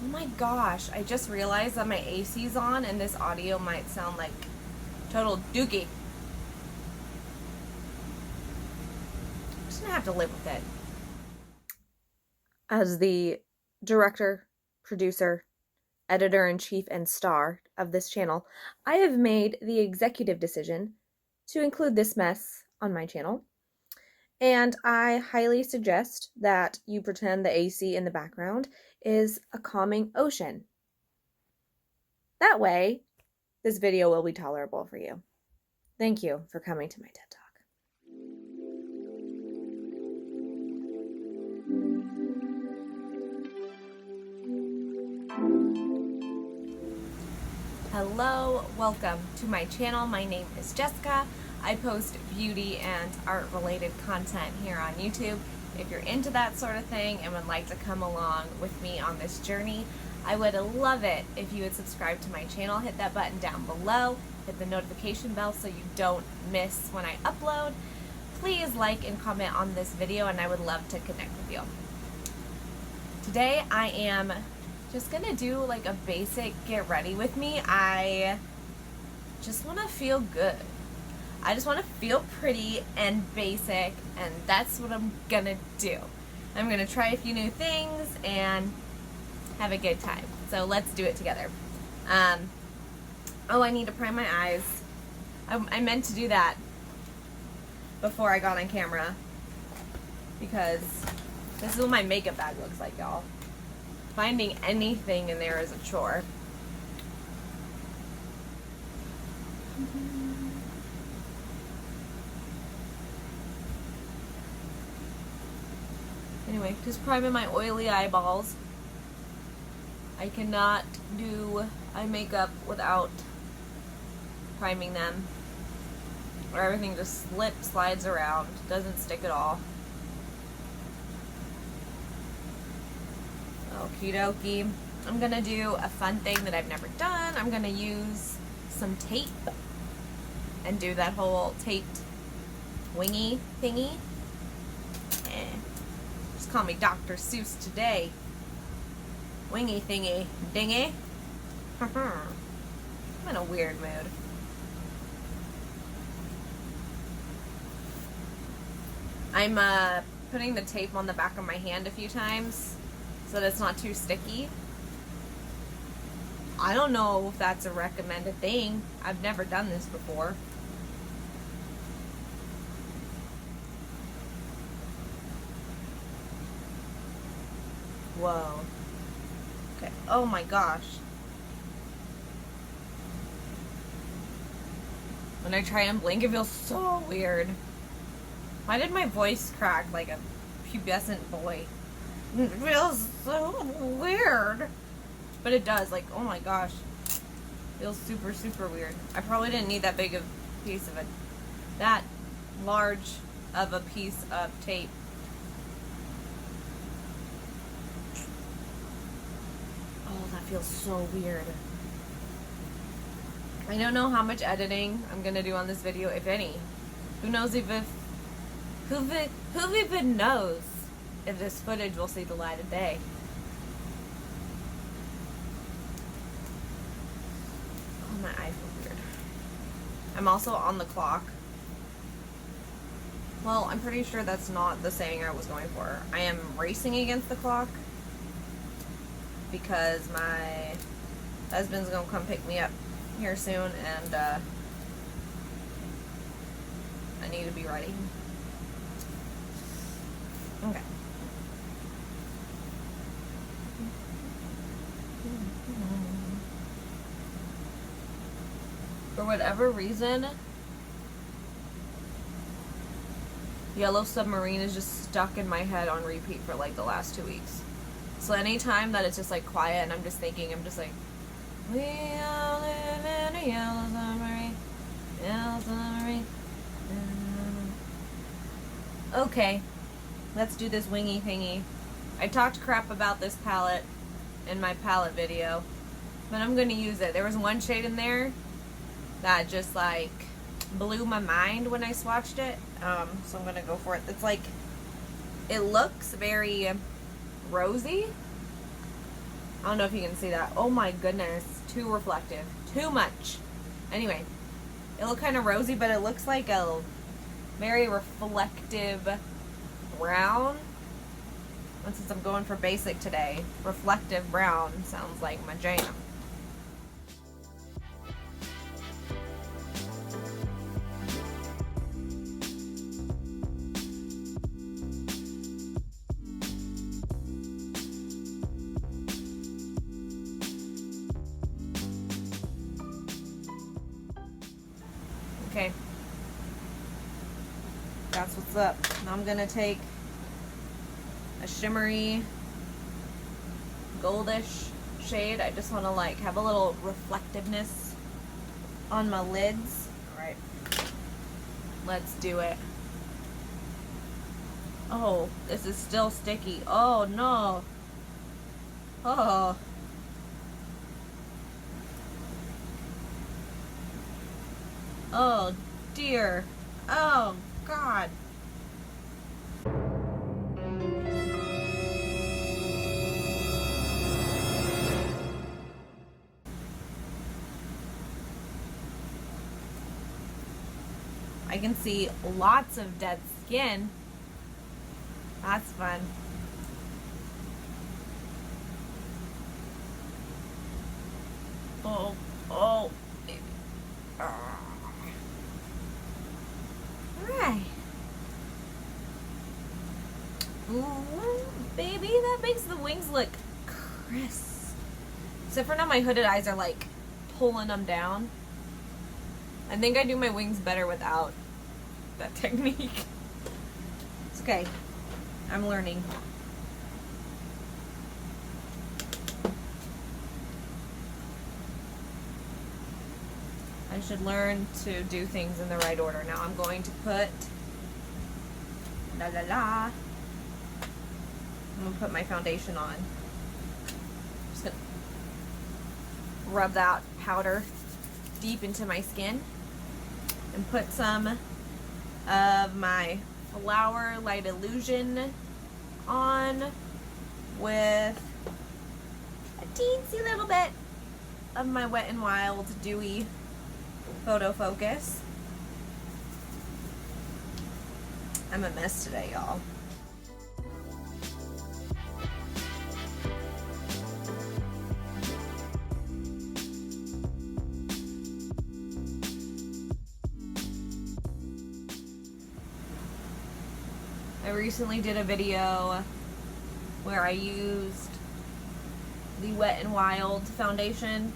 Oh my gosh, I just realized that my AC's on and this audio might sound like total dookie. I'm just gonna have to live with it. As the director, producer, editor-in-chief, and star of this channel, I have made the executive decision to include this mess on my channel. And I highly suggest that you pretend the AC in the background is a calming ocean. That way, this video will be tolerable for you. Thank you for coming to my TED Talk. Hello, welcome to my channel. My name is Jessica. I post beauty and art related content here on YouTube. If you're into that sort of thing and would like to come along with me on this journey, I would love it if you would subscribe to my channel, hit that button down below, hit the notification bell so you don't miss when I upload. Please like and comment on this video and I would love to connect with you. Today I am just gonna do like a basic get ready with me. I just want to feel good. I just want to feel pretty and basic, and that's what I'm gonna do. I'm gonna try a few new things and have a good time. So let's do it together. Oh, I need to prime my eyes. I meant to do that before I got on camera because this is what my makeup bag looks like, y'all. Finding anything in there is a chore. Anyway, just priming my oily eyeballs. I cannot do eye makeup without priming them, or everything just slides around, doesn't stick at all. Okie dokie. I'm gonna do a fun thing that I've never done. I'm gonna use some tape and do that whole taped wingy thingy. Just call me Dr. Seuss today. Wingy thingy dingy. I'm in a weird mood. I'm putting the tape on the back of my hand a few times so that it's not too sticky. I don't know if that's a recommended thing. I've never done this before. Whoa. Okay. Oh my gosh. When I try and blink, it feels so weird. Why did my voice crack like a pubescent boy? It feels so weird. But it does, like, oh my gosh. Feels super, super weird. I probably didn't need that big of a piece of it. That large of a piece of tape. Oh, that feels so weird. I don't know how much editing I'm gonna do on this video, if any. Who knows who even knows if this footage will see the light of day. Oh, my eyes feel weird. I'm also on the clock. Well, I'm pretty sure that's not the saying I was going for. I am racing against the clock because my husband's gonna come pick me up here soon, and I need to be ready. Okay. For whatever reason, Yellow Submarine is just stuck in my head on repeat for like the last 2 weeks. So anytime that it's just like quiet and I'm just thinking, I'm just like, we all live in a yellow submarine, yellow submarine. Okay, let's do this wingy thingy. I talked crap about this palette in my palette video, but I'm gonna use it. There was one shade in there that just like blew my mind when I swatched it, so I'm gonna go for it. It's like, it looks very rosy, I don't know if you can see that. Oh my goodness. Too reflective. Too much. Anyway, it looked kind of rosy, but it looks like a very reflective brown. And since I'm going for basic today, reflective brown sounds like my jam. Okay, that's what's up. Now I'm gonna take a shimmery goldish shade. I just want to like have a little reflectiveness on my lids. All right, let's do it. Oh, this is still sticky. Oh no. Oh. Oh dear. Oh God. I can see lots of dead skin. That's fun. Oh, oh, baby. Alright. Ooh, baby, that makes the wings look crisp. Except for now my hooded eyes are like pulling them down. I think I do my wings better without that technique. It's okay. I'm learning. I should learn to do things in the right order. Now I'm going to put I'm gonna put my foundation on. Just gonna rub that powder deep into my skin and put some of my Flower Light Illusion on with a teensy little bit of my Wet n Wild Dewy Photo Focus. I'm a mess today, y'all. I recently did a video where I used the Wet n Wild foundation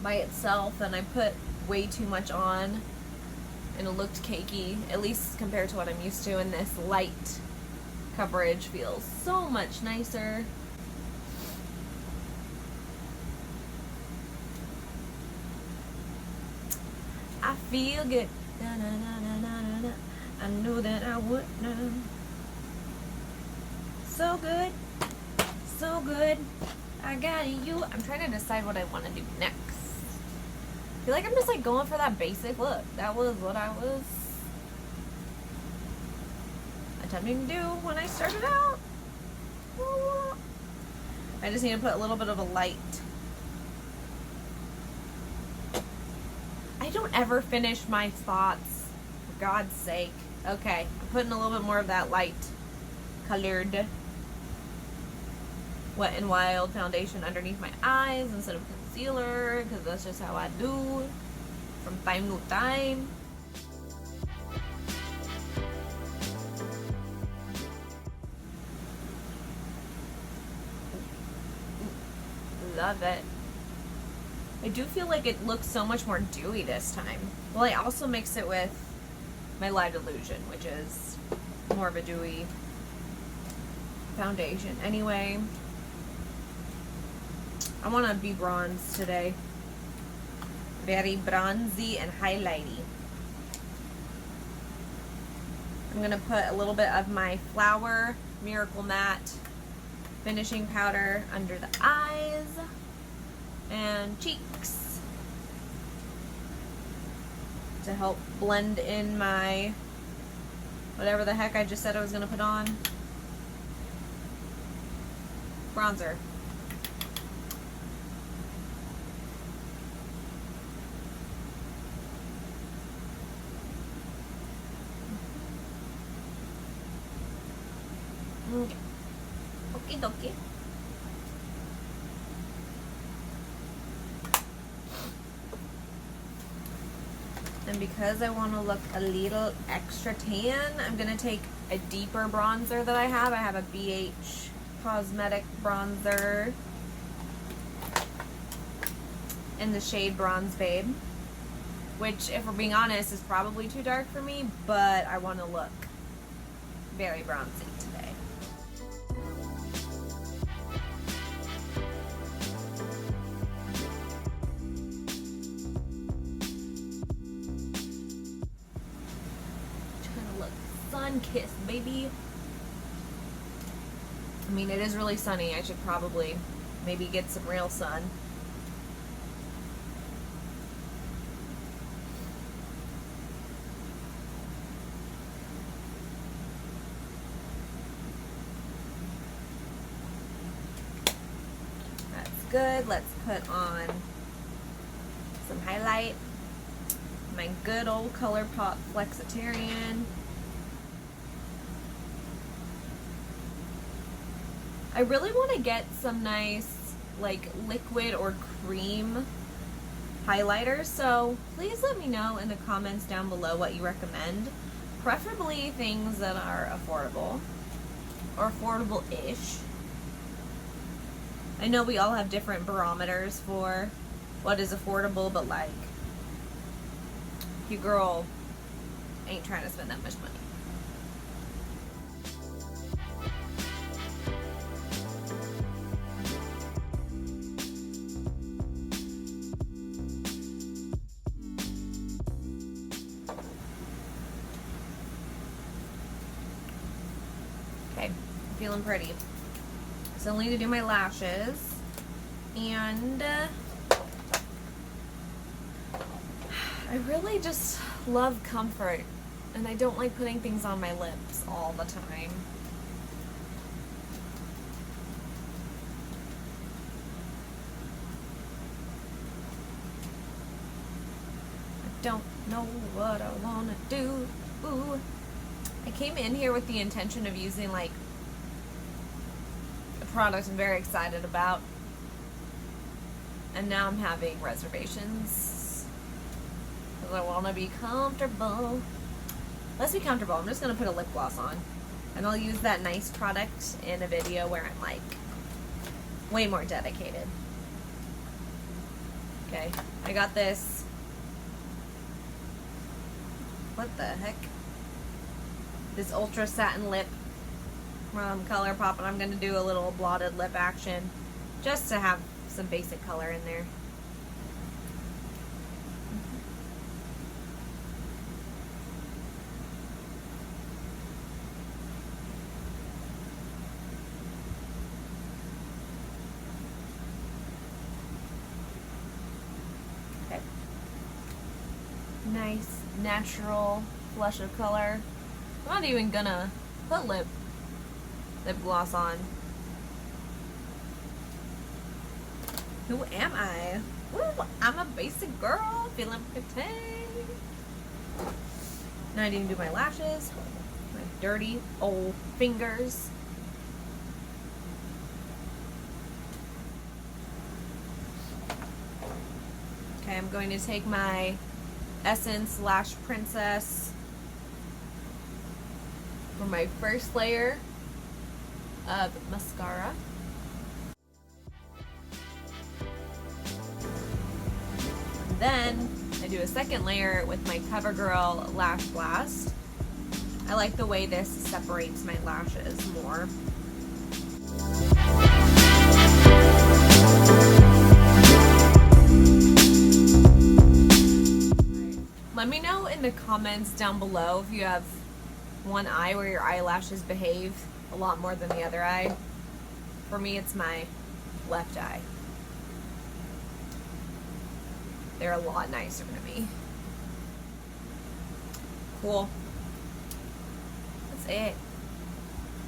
by itself and I put way too much on and it looked cakey, at least compared to what I'm used to, and this light coverage feels so much nicer. I feel good. Na, na, na, na, na, na, na. I knew that I would know. So good, so good. I got you. I'm trying to decide what I want to do next. I feel like I'm just like going for that basic look. That was what I was attempting to do when I started out. I just need to put a little bit of a light. I don't ever finish my thoughts, for God's sake. Okay, I'm putting a little bit more of that light colored Wet n Wild foundation underneath my eyes instead of concealer, because that's just how I do from time to time. Love it. I do feel like it looks so much more dewy this time. Well, I also mix it with my Light Illusion, which is more of a dewy foundation. Anyway, I want to be bronze today. Very bronzy and highlighty. I'm going to put a little bit of my Flower Miracle Matte finishing powder under the eyes and cheeks to help blend in my whatever the heck I just said I was going to put on. Bronzer. Okie dokie. And because I want to look a little extra tan, I'm going to take a deeper bronzer that I have. I have a BH Cosmetic bronzer in the shade Bronze Babe, which, if we're being honest, is probably too dark for me, but I want to look very bronzy today. Trying to look sun-kissed, baby. I mean, it is really sunny. I should probably maybe get some real sun. That's good. Let's put on some highlight. My good old ColourPop Flexitarian. I really want to get some nice, like, liquid or cream highlighters, so please let me know in the comments down below what you recommend. Preferably things that are affordable, or affordable-ish. I know we all have different barometers for what is affordable, but, like, your girl ain't trying to spend that much money. Okay, feeling pretty. So I need to do my lashes, and I really just love comfort, and I don't like putting things on my lips all the time. I don't know what I want to do. Ooh. I came in here with the intention of using, like, a product I'm very excited about, and now I'm having reservations because I want to be comfortable. Let's be comfortable. I'm just going to put a lip gloss on, and I'll use that nice product in a video where I'm, like, way more dedicated. Okay, I got this. What the heck? This Ultra Satin Lip from ColourPop, and I'm going to do a little blotted lip action just to have some basic color in there. Okay. Nice, natural flush of color. I'm not even gonna put lip gloss on. Who am I? Woo, I'm a basic girl, feeling pretty. Now I need to do my lashes. My dirty old fingers. Okay, I'm going to take my Essence Lash Princess for my first layer of mascara. And then I do a second layer with my CoverGirl Lash Blast. I like the way this separates my lashes more. Let me know in the comments down below if you have one eye where your eyelashes behave a lot more than the other eye. For me, it's my left eye. They're a lot nicer to me. Cool. That's it.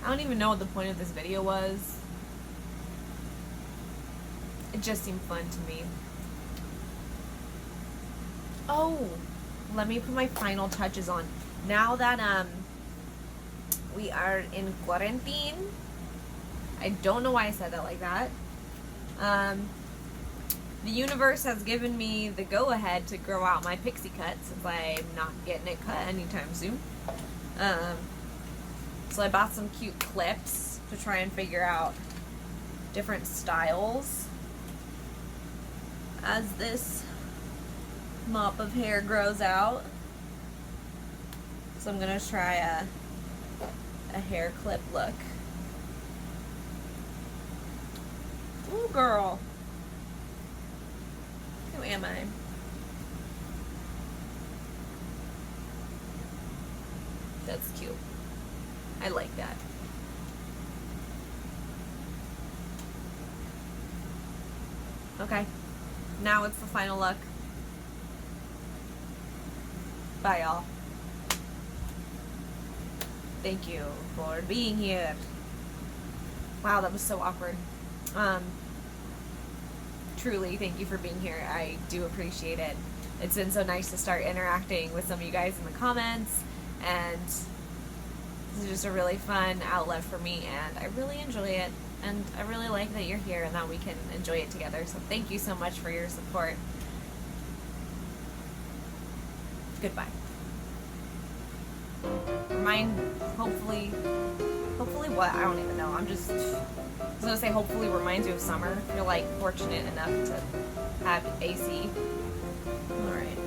I don't even know what the point of this video was. It just seemed fun to me. Oh, let me put my final touches on. Now that we are in quarantine, I don't know why I said that like that. The universe has given me the go-ahead to grow out my pixie cut since I'm not getting it cut anytime soon. So I bought some cute clips to try and figure out different styles as this mop of hair grows out. So I'm gonna try a hair clip look. Ooh, girl. Who am I? That's cute. I like that. Okay. Now it's the final look. Bye, y'all. Thank you for being here. Wow, that was so awkward. Truly, thank you for being here. I do appreciate it. It's been so nice to start interacting with some of you guys in the comments, and this is just a really fun outlet for me, and I really enjoy it, and I really like that you're here and that we can enjoy it together. So thank you so much for your support. Goodbye. Hopefully what? I don't even know. I was gonna say hopefully reminds you of summer. If you're like fortunate enough to have AC. Alright.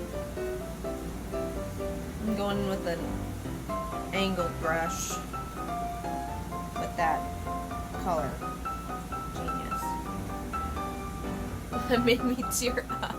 I'm going in with an angled brush with that color. Genius. That made me tear up.